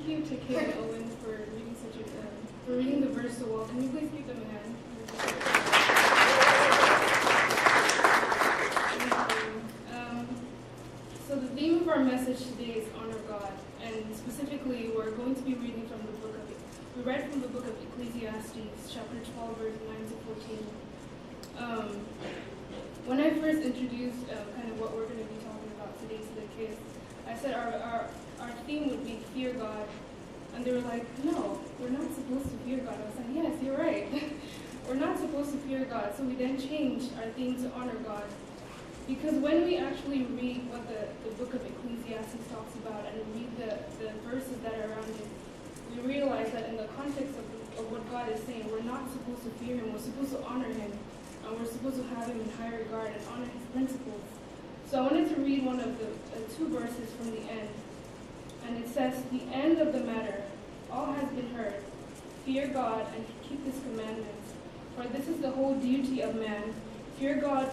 Thank you to Kate and Owen for reading the verse so well. Can you please give them a hand? So the theme of our message today is honor God, and specifically we're going to be reading from the book of we read from the book of Ecclesiastes, chapter 12, verse 9 to 14. When I first introduced kind of what we're going to be talking about today to the kids, I said our theme would be fear God, and they were like, no, we're not supposed to fear God. I was like, yes, you're right. We're not supposed to fear God. So we then changed our theme to honor God. Because when we actually read what the book of Ecclesiastes talks about and read the verses that are around it, we realize that in the context of what God is saying, we're not supposed to fear him, we're supposed to honor him, and we're supposed to have him in high regard and honor his principles. So I wanted to read one of the two verses from the end. And it says, the end of the matter, all has been heard. Fear God and keep his commandments. For this is the whole duty of man. Fear God,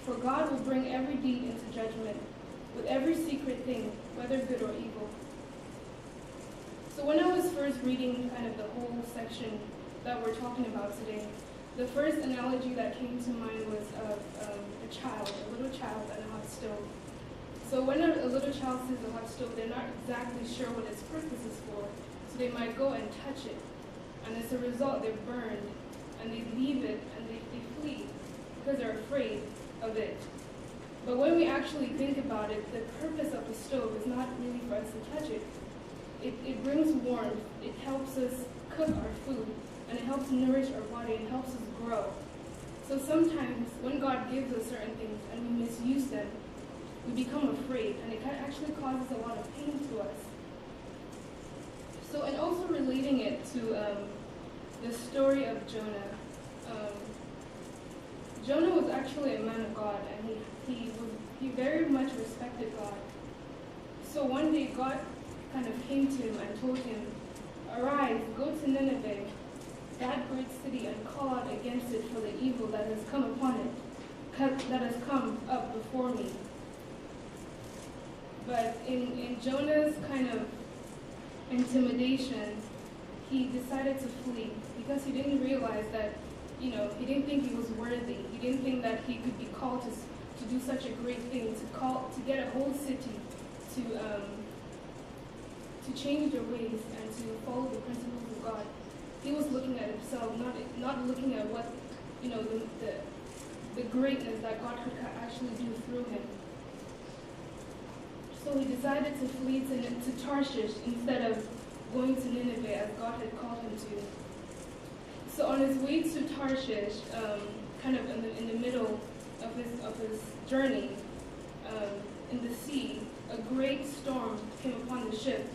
for God will bring every deed into judgment, with every secret thing, whether good or evil. So when I was first reading kind of the whole section that we're talking about today, the first analogy that came to mind was of a little child and a hot stove. So when a little child sees a hot stove, they're not exactly sure what its purpose is for, so they might go and touch it. And as a result, they're burned, and they leave it, and they flee, because they're afraid of it. But when we actually think about it, the purpose of the stove is not really for us to touch it. It brings warmth, it helps us cook our food, and it helps nourish our body, and helps us grow. So sometimes when God gives us certain things and we misuse them, we become afraid, and it actually causes a lot of pain to us. So, and also relating it to the story of Jonah. Jonah was actually a man of God, and he very much respected God. So one day God kind of came to him and told him, arise, go to Nineveh, that great city, and call out against it for the evil that has come upon it, that has come up before me. But in Jonah's kind of intimidation, he decided to flee because he didn't realize that, he didn't think he was worthy. He didn't think that he could be called to do such a great thing, to get a whole city to change their ways and to follow the principles of God. He was looking at himself, not looking at what, the greatness that God could actually do through him. So he decided to flee to Tarshish instead of going to Nineveh as God had called him to. So on his way to Tarshish, kind of in the middle of his journey, in the sea, a great storm came upon the ship,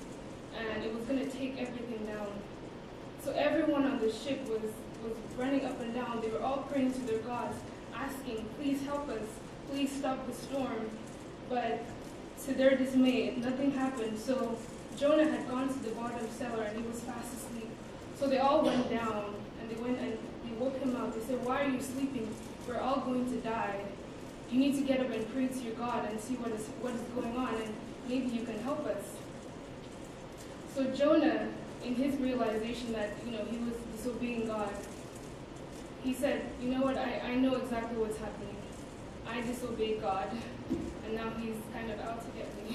and it was going to take everything down. So everyone on the ship was running up and down. They were all praying to their gods, asking, please help us, please stop the storm. But to their dismay, nothing happened. So Jonah had gone to the bottom cellar, and he was fast asleep. So they all went down, and they went and they woke him up. They said, why are you sleeping? We're all going to die. You need to get up and pray to your God and see what is going on, and maybe you can help us. So Jonah, in his realization that he was disobeying God, he said, you know what, I know exactly what's happening. I disobeyed God, and now he's kind of out to get me.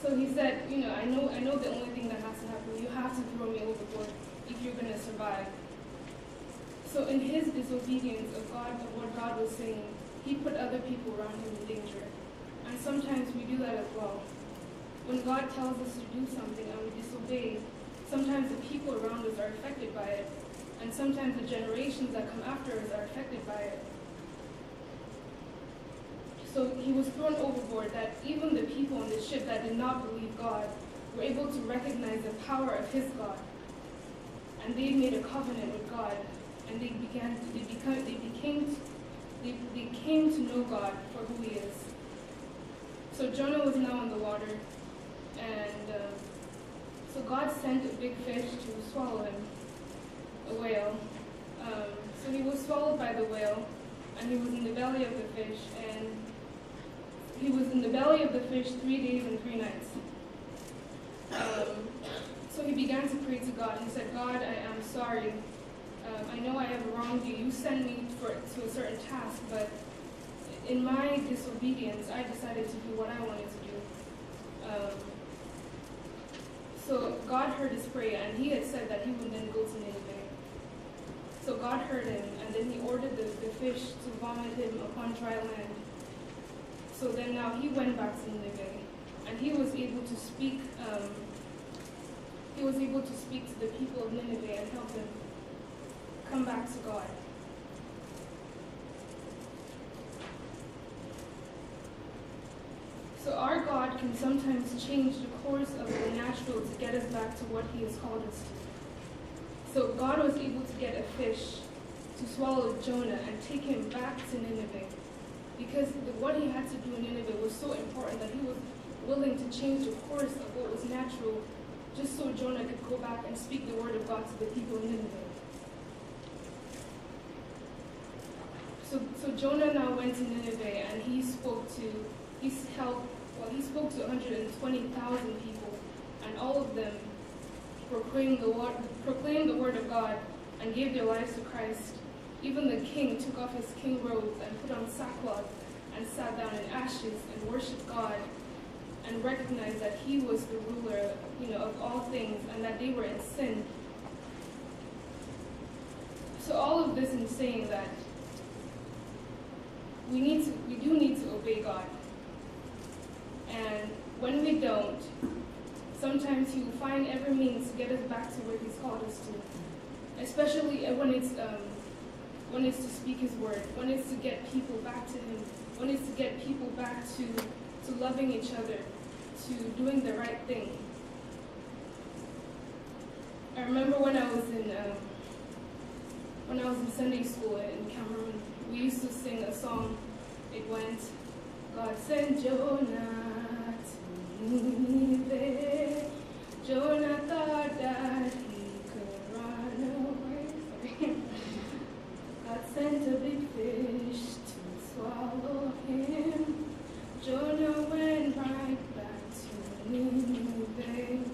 So he said, I know the only thing that has to happen. You have to throw me overboard if you're going to survive. So in his disobedience of what God was saying, he put other people around him in danger. And sometimes we do that as well. When God tells us to do something and we disobey, sometimes the people around us are affected by it. And sometimes the generations that come after us are affected by it. So he was thrown overboard, that even the people on the ship that did not believe God were able to recognize the power of his God. And they made a covenant with God, and they came to know God for who he is. So Jonah was now in the water, and so God sent a big fish to swallow him, a whale. So he was swallowed by the whale, and he was in the belly of the fish, and he was in the belly of the fish 3 days and 3 nights. So he began to pray to God. He said, God, I am sorry. I know I have wronged you. You sent me to a certain task, but in my disobedience, I decided to do what I wanted to do. So God heard his prayer, and he had said that he would then go to Nineveh. So God heard him, and then he ordered the fish to vomit him upon dry land. So then now he went back to Nineveh, and he was able to speak. He was able to speak to the people of Nineveh and help them come back to God. So our God can sometimes change the course of the natural to get us back to what he has called us to. So God was able to get a fish to swallow Jonah and take him back to Nineveh, because what he had to do in Nineveh was so important that he was willing to change the course of what was natural just so Jonah could go back and speak the word of God to the people in Nineveh. So Jonah now went to Nineveh, and he spoke to 120,000 people, and all of them proclaimed the word of God and gave their lives to Christ. Even the king took off his king robes and put on sackcloth and sat down in ashes and worshiped God and recognized that he was the ruler, of all things, and that they were in sin. So all of this in saying that we do need to obey God. And when we don't, sometimes he will find every means to get us back to where he's called us to. Especially when it's to speak his word, when it's to get people back to him, when it's to get people back to loving each other, to doing the right thing. I remember when I was in Sunday school in Cameroon, we used to sing a song. It went, God sent Jonah to Nineveh. Jonah thought that he could run away. Sorry. God sent a big fish to swallow him. Jonah went right back to Nineveh.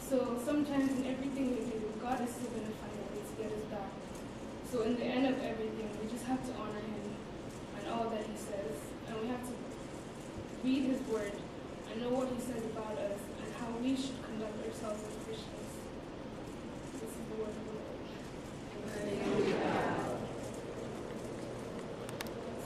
So sometimes in everything we do, God is still going to find a way to get us back. So in the end of everything, we just have to honor him and all that he says. And we have to read his word and know what he says about us and how we should conduct ourselves as Christians. This is the word of God.